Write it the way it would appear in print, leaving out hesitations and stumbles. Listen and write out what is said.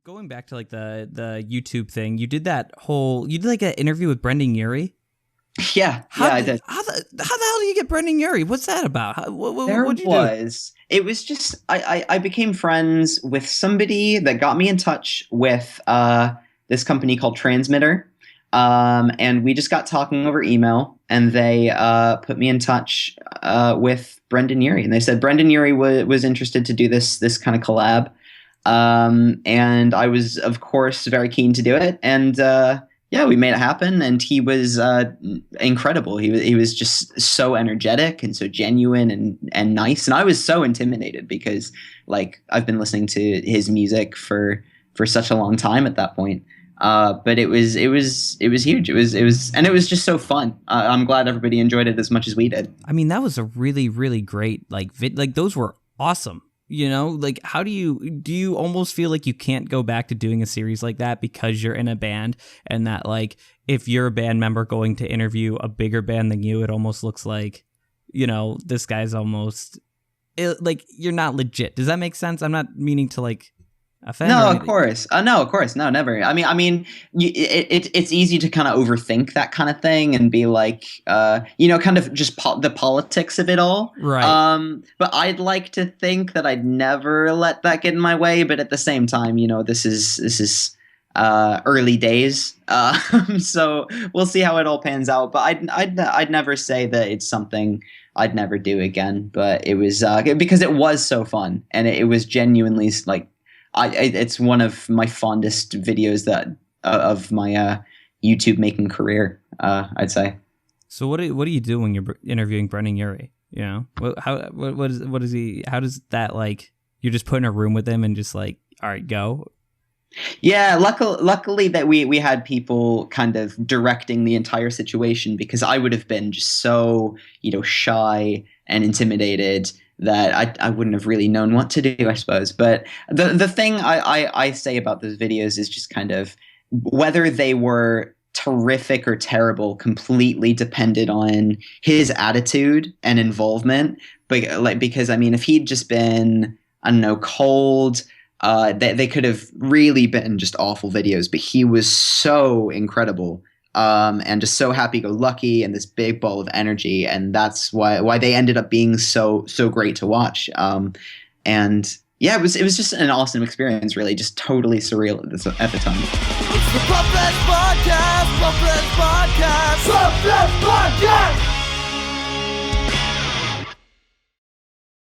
going back to like the YouTube thing, you did like an interview with Brendon Urie. Yeah, I did. How the hell do you get Brendon Urie? What's that about? What'd you do? It was just I became friends with somebody that got me in touch with this company called Transmitter, and we just got talking over email, and they put me in touch with Brendon Urie, and they said Brendon Urie was interested to do this kind of collab, and I was of course very keen to do it, and yeah, we made it happen, and he was incredible. He was just so energetic and so genuine and nice, and I was so intimidated because like I've been listening to his music for such a long time at that point. But it was huge. It was just so fun. I'm glad everybody enjoyed it as much as we did. I mean, that was a really, really great like those were awesome. You know, like how do you almost feel like you can't go back to doing a series like that because you're in a band, and that like if you're a band member going to interview a bigger band than you, it almost looks like, you know, this guy's almost like you're not legit. Does that make sense? I'm not meaning to like offend. No, of course. No, of course. No, never. It's easy to kind of overthink that kind of thing and be like, kind of just the politics of it all. Right. But I'd like to think that I'd never let that get in my way. But at the same time, you know, this is early days. So we'll see how it all pans out. But I'd never say that it's something I'd never do again. But it was because it was so fun, and it was genuinely like. It's one of my fondest videos of my YouTube making career. I'd say. So what do you do when you're interviewing Brendon Urie? You know, what is he? How does that like? You're just put in a room with him and just like, all right, go. Yeah, luckily that we had people kind of directing the entire situation, because I would have been just so shy and intimidated that I wouldn't have really known what to do, I suppose. But the thing I say about those videos is just kind of whether they were terrific or terrible completely depended on his attitude and involvement. But because I mean, if he'd just been, I don't know, cold, they could have really been just awful videos. But he was so incredible. And just so happy-go-lucky and this big ball of energy, and that's why they ended up being so great to watch. And yeah, it was just an awesome experience, really, just totally surreal at the time. It's the Podcast, Podcast, Podcast, Podcast.